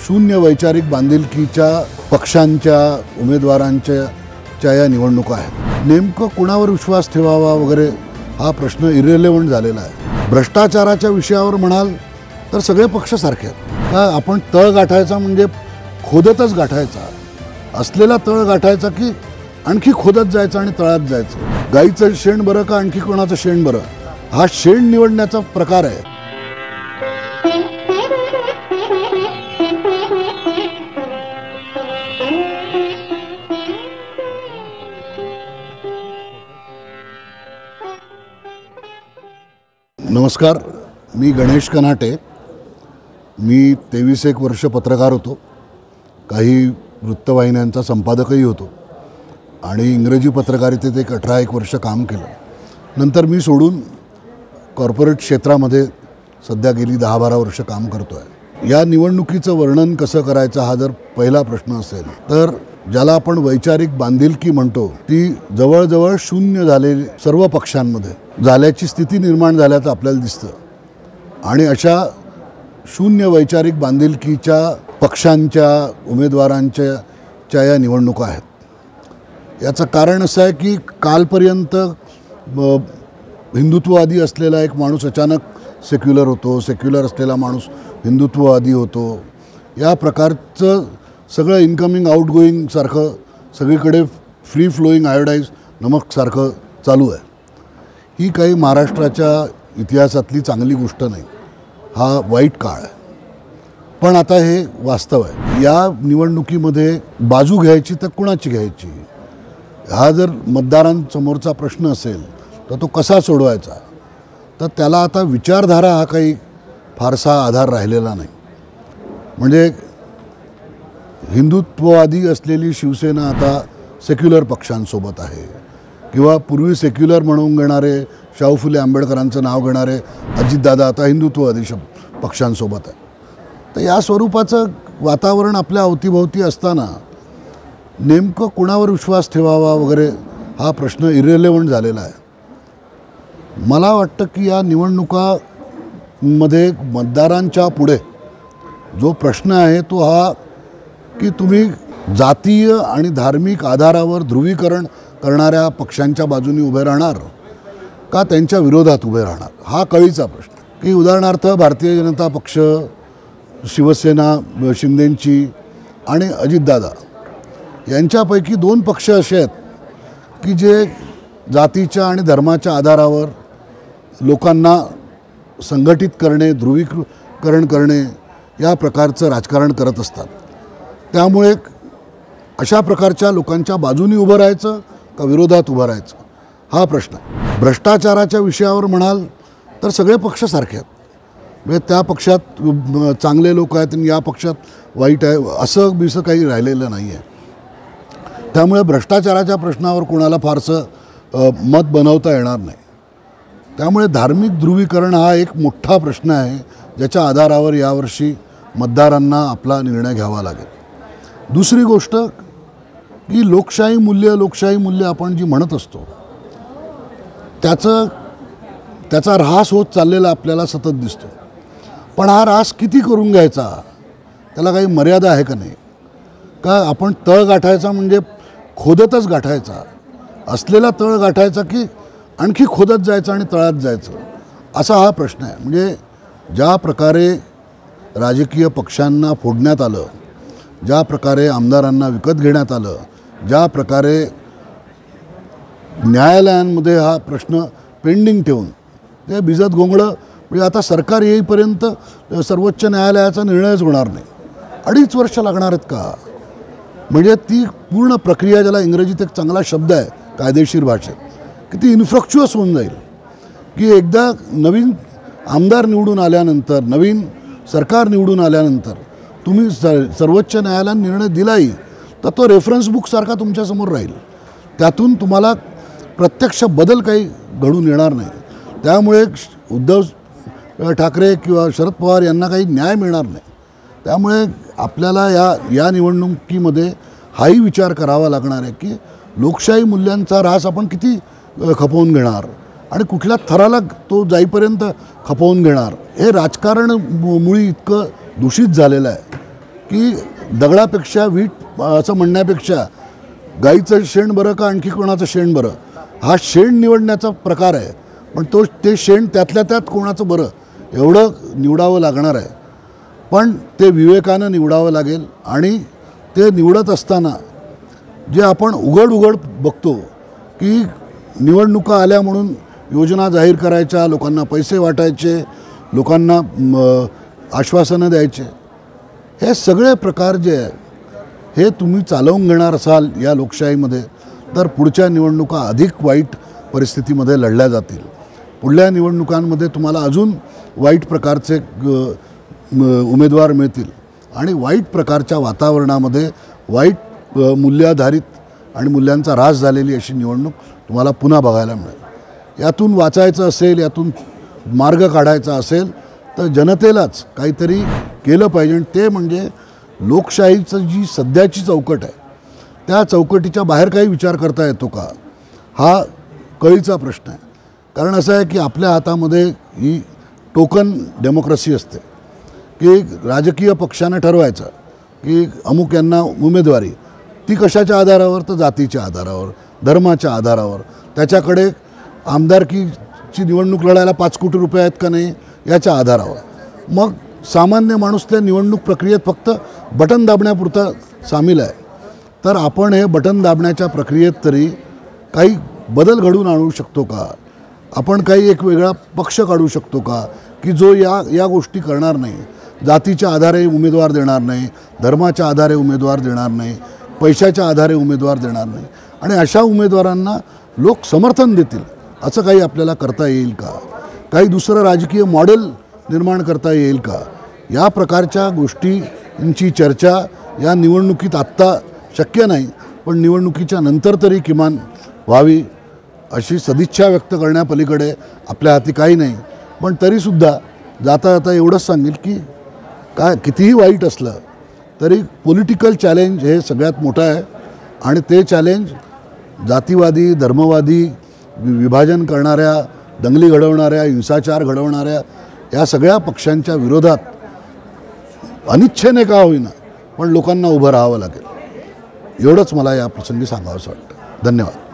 शून्य वैचारिक बांधिलकीच्या पक्षांच्या उमेदवारांच्या या निवडणुका आहेत। नेमकं कोणावर विश्वास ठेवावा वगैरे हा प्रश्न इरेलेव्हंट झालेला आहे। भ्रष्टाचाराच्या विषयावर म्हणाल तर सगळे पक्ष सारखे आहेत का? आपण तळ गाठायचा म्हणजे खोदतच गाठायचा, असलेला तळ गाठायचा की आणखी खोदत जायचं आणि तळात जायचं। गाईचं शेण बरं का आणखी कोणाचं शेण बरं, हा शेण निवडण्याचा प्रकार आहे। नमस्कार, मी गणेश कनाटे। मी 23 वर्ष पत्रकार होतो, काही वृत्तवाहिन्यांचा संपादकही होतो आणि इंग्रजी पत्रकारितेत 18 वर्ष काम केलं। नंतर मी सोडून कॉर्पोरेट क्षेत्रामध्ये सध्या गेली 10-12 वर्ष काम करतो आहे। या निवडणुकीचं वर्णन कसं करायचं हा जर पहिला प्रश्न असेल तर ज्याला आपण वैचारिक बांधिलकी म्हणतो ती जवळजवळ शून्य झालेली सर्व पक्षांमध्ये झाल्याची स्थिती निर्माण झाल्याचं आपल्याला दिसतं। आणि अशा शून्य वैचारिक बांधिलकीच्या पक्षांच्या उमेदवारांच्या या निवडणुका आहेत। याचं कारण असं आहे की कालपर्यंत हिंदुत्ववादी असलेला एक माणूस अचानक सेक्युलर होतो, सेक्युलर असलेला माणूस हिंदुत्ववादी होतो। या प्रकारचं सगळं इनकमिंग आउटगोईंग सारखं सगळीकडे फ्री फ्लोईंग आयोडाईज नमकसारखं चालू आहे। ही काही महाराष्ट्राच्या इतिहासातली चांगली गोष्ट नाही, हा वाईट काळ आहे। पण आता हे वास्तव आहे। या निवडणुकीमध्ये बाजू घ्यायची तर कुणाची घ्यायची हा जर मतदारांसमोरचा प्रश्न असेल तर तो कसा सोडवायचा, तर त्याला आता विचारधारा हा काही फारसा आधार राहिलेला नाही। म्हणजे हिंदुत्ववादी असलेली शिवसेना आता सेक्युलर पक्षांसोबत आहे किंवा पूर्वी सेक्युलर म्हणून घेणारे शाहू फुले आंबेडकरांचं नाव घेणारे अजितदादा आता हिंदुत्ववादी पक्षांसोबत आहे। तर या स्वरूपाचं वातावरण आपल्या अवतीभोवती असताना नेमकं कोणावर विश्वास ठेवावा वगैरे हा प्रश्न इरेलेव्हंट झालेला आहे। मला वाटतं की या निवडणुकामध्ये मतदारांच्या पुढे जो प्रश्न आहे तो हा की तुम्ही जातीय आणि धार्मिक आधारावर ध्रुवीकरण करणाऱ्या पक्षांच्या बाजूने उभे राहणार का त्यांच्या विरोधात उभे राहणार, हा कळीचा प्रश्न। की उदाहरणार्थ भारतीय जनता पक्ष, शिवसेना शिंदेंची आणि अजितदादा यांच्यापैकी 2 पक्ष असे आहेत की जे जातीच्या आणि धर्माच्या आधारावर लोकांना संघटित करणे, ध्रुवीकरण करणे या प्रकारचं राजकारण करत असतात। त्यामुळे अशा प्रकारच्या लोकांच्या बाजूनी उभं राहायचं का विरोधात उभं राहायचं हा प्रश्न आहे। भ्रष्टाचाराच्या विषयावर म्हणाल तर सगळे पक्ष सारखे आहेत। म्हणजे त्या पक्षात चांगले लोक आहेत आणि या पक्षात वाईट आहे असं बिसं काही राहिलेलं नाही आहे। त्यामुळे भ्रष्टाचाराच्या प्रश्नावर कोणाला फारसं मत बनवता येणार नाही। त्यामुळे धार्मिक ध्रुवीकरण हा एक मोठा प्रश्न आहे ज्याच्या आधारावर यावर्षी मतदारांना आपला निर्णय घ्यावा लागेल। दुसरी गोष्ट की लोकशाही मूल्य आपण जी म्हणत असतो त्याचा ऱ्हास होत चाललेला आपल्याला सतत दिसतो। पण हा ऱ्हास किती करून घ्यायचा, त्याला काही मर्यादा आहे का नाही? का आपण तळ गाठायचा म्हणजे खोदतच गाठायचा, असलेला तळ गाठायचा की आणखी खोदत जायचं आणि तळात जायचं, असा हा प्रश्न आहे। म्हणजे ज्या प्रकारे राजकीय पक्षांना फोडण्यात आलं, ज्या प्रकारे आमदारांना विकत घेण्यात आलं, ज्या प्रकारे न्यायालयांमध्ये हा प्रश्न पेंडिंग ठेवून ते भिजत घोंगडं, म्हणजे आता सरकार येईपर्यंत सर्वोच्च न्यायालयाचा निर्णयच होणार नाही, 2.5 वर्ष लागणार आहेत का? म्हणजे ती पूर्ण प्रक्रिया, ज्याला इंग्रजीत एक चांगला शब्द आहे कायदेशीर भाषेत, की ती इन्फ्रक्च्युअस होऊन जाईल। की एकदा नवीन आमदार निवडून आल्यानंतर, नवीन सरकार निवडून आल्यानंतर तुम्ही सर्वोच्च न्यायालयाने निर्णय दिलाही तर तो रेफरन्स बुकसारखा तुमच्यासमोर राहील, त्यातून तुम्हाला प्रत्यक्ष बदल काही घडून येणार नाही। त्यामुळे उद्धव ठाकरे किंवा शरद पवार यांना काही न्याय मिळणार नाही। त्यामुळे आपल्याला या निवडणुकीमध्ये हाही विचार करावा लागणार आहे की लोकशाही मूल्यांचा ऱ्हास आपण किती खपवून घेणार आणि कुठल्या थराला तो जाईपर्यंत खपवून घेणार। हे राजकारण मुळी इतकं दूषित झालेलं आहे की दगडापेक्षा वीट असं म्हणण्यापेक्षा गाईचं शेण बरं का आणखी कोणाचं शेण बरं, हा शेण निवडण्याचा प्रकार आहे. पण ते शेण त्यातल्या त्यात कोणाचं बरं एवढं निवडावं लागणार आहे. पण ते विवेकानं निवडावं लागेल. आणि ते निवडत असताना जे आपण उघड बघतो की निवडणुका आल्या म्हणून योजना जाहीर करायच्या, लोकांना पैसे वाटायचे, लोकांना आश्वासनं द्यायचे, हे सगळे प्रकार जे आहे हे तुम्ही चालवून घेणार असाल या लोकशाहीमध्ये तर पुढच्या निवडणुका अधिक वाईट परिस्थितीमध्ये लढल्या जातील. पुढल्या निवडणुकांमध्ये तुम्हाला अजून वाईट प्रकारचे उमेदवार मिळतील आणि वाईट प्रकारच्या वातावरणामध्ये वाईट मूल्याधारित आणि मूल्यांचा ऱ्हास झालेली अशी निवडणूक तुम्हाला पुन्हा बघायला मिळेल. यातून वाचायचं असेल, यातून मार्ग काढायचा असेल तर जनतेलाच काहीतरी केलं पाहिजे. आणि ते म्हणजे लोकशाहीचं जी सध्याची चौकट आहे त्या चौकटीच्या बाहेर काही विचार करता येतो का, हा कळीचा प्रश्न आहे. कारण असं आहे की आपल्या हातामध्ये ही टोकन डेमोक्रेसी असते की राजकीय पक्षानं ठरवायचं की अमुक यांना उमेदवारी, ती कशाच्या आधारावर, तर जातीच्या आधारावर, धर्माच्या आधारावर, त्याच्याकडे आमदारकीची निवडणूक लढायला 5 कोटी रुपये आहेत का नाही याच्या आधारावर. मग सामान्य माणूस त्या निवडणूक प्रक्रियेत फक्त बटन दाबण्यापुरता सामील आहे. तर आपण हे बटन दाबण्याच्या प्रक्रियेत तरी काही बदल घडवून आणू शकतो का, आपण काही एक वेगळा पक्ष काढू शकतो का की जो या गोष्टी करणार नाही, जातीच्या आधारे उमेदवार देणार नाही, धर्माच्या आधारे उमेदवार देणार नाही, पैशाच्या आधारे उमेदवार देणार नाही आणि अशा उमेदवारांना लोक समर्थन देतील असं काही आपल्याला करता येईल का, काही दुसरं राजकीय मॉडेल निर्माण करता येईल का. या प्रकारच्या गोष्टींची चर्चा या निवडणुकीत आत्ता शक्य नाही, पण निवडणुकीच्या नंतर तरी किमान व्हावी अशी सदिच्छा व्यक्त करण्यापलीकडे आपल्या हाती काही नाही. पण तरीसुद्धा जाता जाता एवढंच सांगेल की काय कितीही वाईट असलं तरी पॉलिटिकल चॅलेंज हे सगळ्यात मोठं आहे आणि ते चॅलेंज जातीवादी, धर्मवादी, विभाजन करणाऱ्या, दंगली घडवणाऱ्या, हिंसाचार घडवणाऱ्या या सगळ्या पक्षांच्या विरोधात अनिच्छेने का होईना पण लोकांना उभं राहावं लागेल. एवढंच मला या प्रसंगी सांगावंसं वाटतं. धन्यवाद.